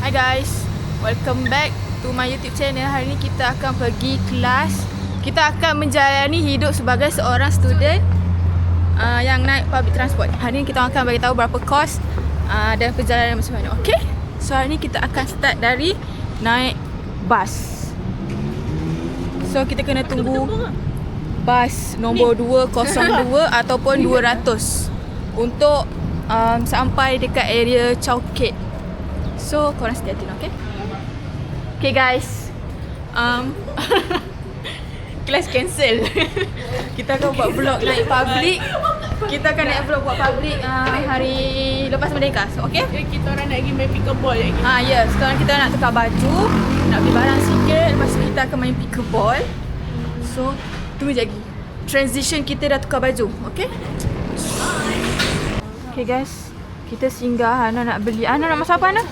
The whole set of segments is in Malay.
Hi guys, welcome back to my YouTube channel. Hari ni kita akan pergi kelas. Kita akan menjalani hidup sebagai seorang student yang naik public transport. Hari ni kita akan bagi tahu berapa kos dan perjalanan macam mana. Okay? So hari ni kita akan start dari naik bas. So kita kena tunggu bas nombor 202 ataupun 200 untuk sampai dekat area Chowkit. So korang stay tune, okay? Okay guys, kelas cancel. Kita akan buat vlog naik public. Kita akan naik vlog buat public hari lepas Merdeka. So okay? Kita orang nak pergi main pickleball lagi. Ya, sekarang kita nak tukar baju, nak beli barang sikit, lepas tu kita akan main pickleball. So tunggu je lagi. Transition kita dah tukar baju, okay? Okay guys, kita singgah. Ana nak beli. Ana nak masak apa Ana?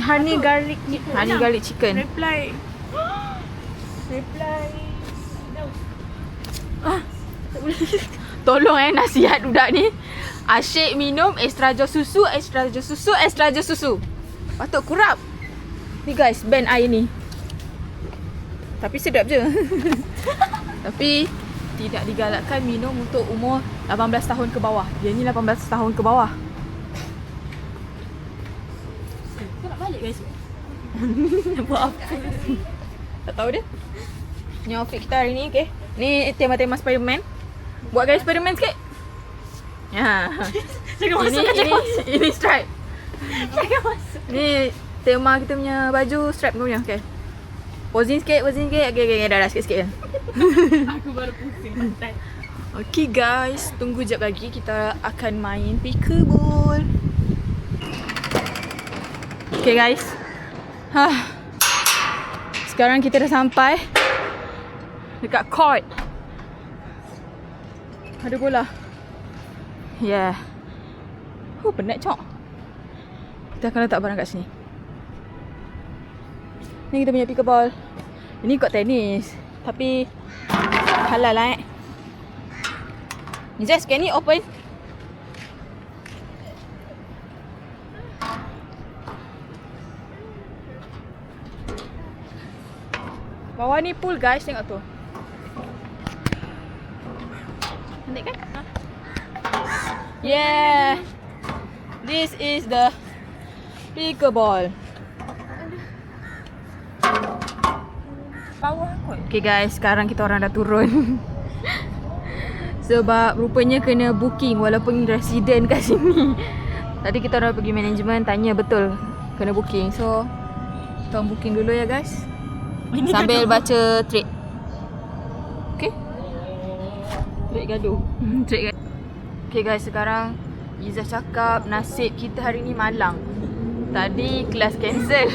Honey garlic ni. Honey garlic chicken. Reply. Tolong nasihat budak ni. Asyik minum extra jos susu, extra jos susu, extra jos susu. Patut kurap. Ni guys, ban air ni. Tapi sedap je. Tapi tidak digalakkan minum untuk umur 18 tahun ke bawah. Dia ni 18 tahun ke bawah. Kau nak balik guys? Buat apa? Tak tahu dia. Ni outfit kita hari ni, okay? Ni tema-tema Spiderman. Buat guys Spiderman sikit. Ya. Jangan masuk. Ini stripe. Jangan masuk. Ni tema kita punya baju stripe punya, okay? Posing sikit. Okay, dah sikit-sikit je. Aku baru pusing. Okay guys, tunggu jap lagi kita akan main pickleball. Okay guys. Sekarang kita dah sampai dekat court. Ada bola. Yeah. Penat cok. Kita akan letak barang kat sini. Ni kita punya pickleball. Ini court tenis. Tapi halal lah Just, can you open? Bawah ni pool guys, tengok tu. Cantik kan? Yeah. This is the pickleball. Bawah kot. Okay guys, sekarang kita orang dah turun. Sebab rupanya kena booking walaupun resident kat sini. Tadi kita orang pergi management, tanya betul kena booking. So kita orang booking dulu ya guys. Sambil baca trade. Okay? Trade gaduh. Trade gaduh. Okay guys, sekarang Izzah cakap nasib kita hari ni malang. Tadi kelas cancel.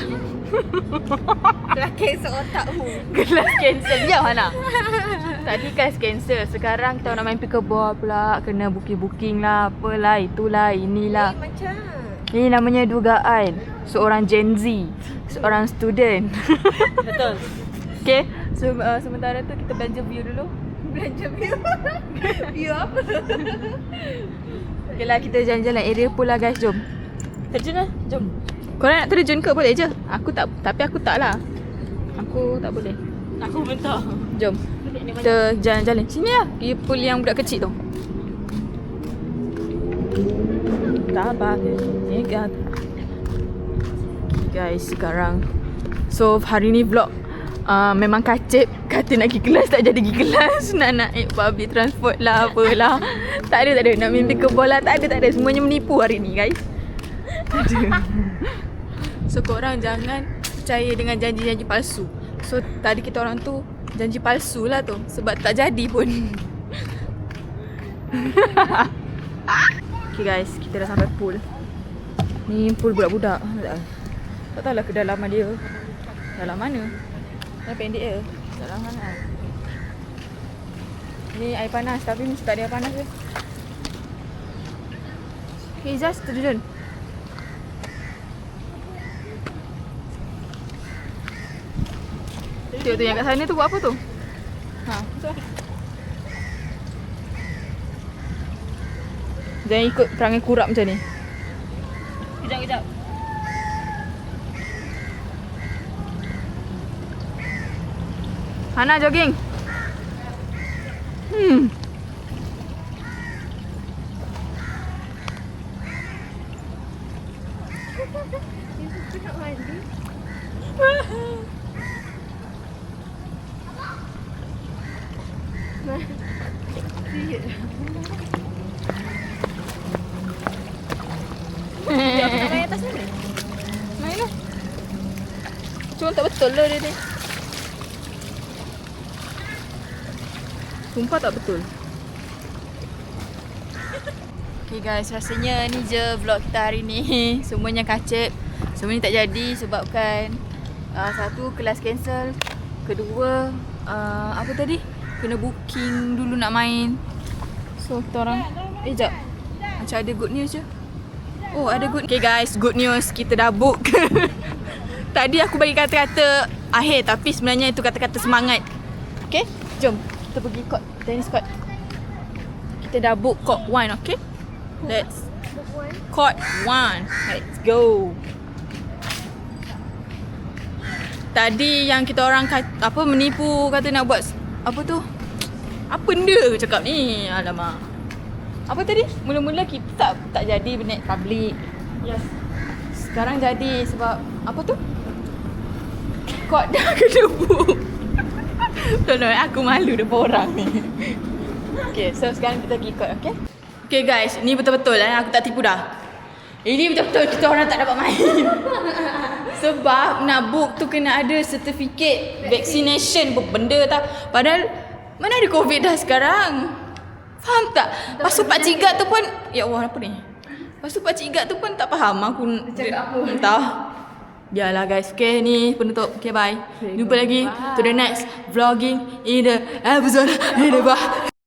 Kelas cancel otakmu. Kelas cancel. Diam Hana. Tadi kelas cancel. Sekarang kita nak main pickleball pula. Kena booking-booking lah. Apalah, itulah, inilah. Macam Ini namanya dugaan seorang Gen Z, seorang student. betul. Okay, so, sementara tu kita belanja view dulu. Belanja view. View apa? Okay lah, kita jalan-jalan area pool lah guys, jom. Terjun lah, jom. Korang nak terjun ke? Boleh je. Aku tak, tapi aku tak lah. Aku tak boleh. Aku pun tak. Jom. Kita jalan-jalan. Sini lah. Pergi pool yang budak kecil tu. Tabak. Guys, sekarang. So, hari ni vlog memang kacip. Kata nak pergi kelas, tak jadi pergi kelas. Nak naik public transport lah, apalah. Tak ada. Nak main pickleball lah. Tak ada. Semuanya menipu hari ni guys. So, korang jangan percaya dengan janji-janji palsu. So, tadi kita orang tu janji palsu lah tu. Sebab tak jadi pun. Okay guys, kita dah sampai pool. Ni pool budak-budak. Tak tahulah kedalaman dia. Dalam mana? Dah pendek je. Dalam mana? Ni air panas tapi mesti tak ada air panas je. Okay, just terjun. Tengok tu yang kat sana tu buat apa tu? Jangan ikut perangai kurap macam ni. Kejap. Hana jogging. Main atas mana? Main lah. Cuma tak betul lah dia ni. Sumpah tak betul. Okay guys, rasanya ni je vlog kita hari ni. Semuanya kacip. Semuanya tak jadi sebabkan satu, kelas cancel. Kedua, apa tadi? Kena booking dulu nak main. So kita orang jap. Macam ada good news je. Oh ada good. Okay guys, good news. Kita dah book. Tadi aku bagi kata-kata akhir tapi sebenarnya itu kata-kata semangat. Okay, jom kita pergi court, tennis court. Kita dah book court 1, okay? Let's court 1. Let's go. Tadi yang kita orang menipu kata nak buat apa tu? Apa benda aku cakap ni? Alamak. Apa tadi? Mula-mula kita tak jadi naik public. Yes. Sekarang jadi sebab apa tu? Court dah kena book. Tolong aku malu depan orang ni. Okay, so sekarang kita pergi court, okay? Okay guys, ni betul-betul aku tak tipu dah. Ini betul-betul kita orang tak dapat main. Sebab nak book tu kena ada sertifikat vaccination benda tak. Padahal mana ada COVID dah sekarang. Faham tak? Lepas tu pakcik Gad tu pun, ya Allah apa ni? Lepas tu pakcik Gad tu pun tak faham aku cakap apa. Entah. Biarlah guys. Okay ni penutup. Okay bye. Jumpa lagi to the next vlogging in the episode.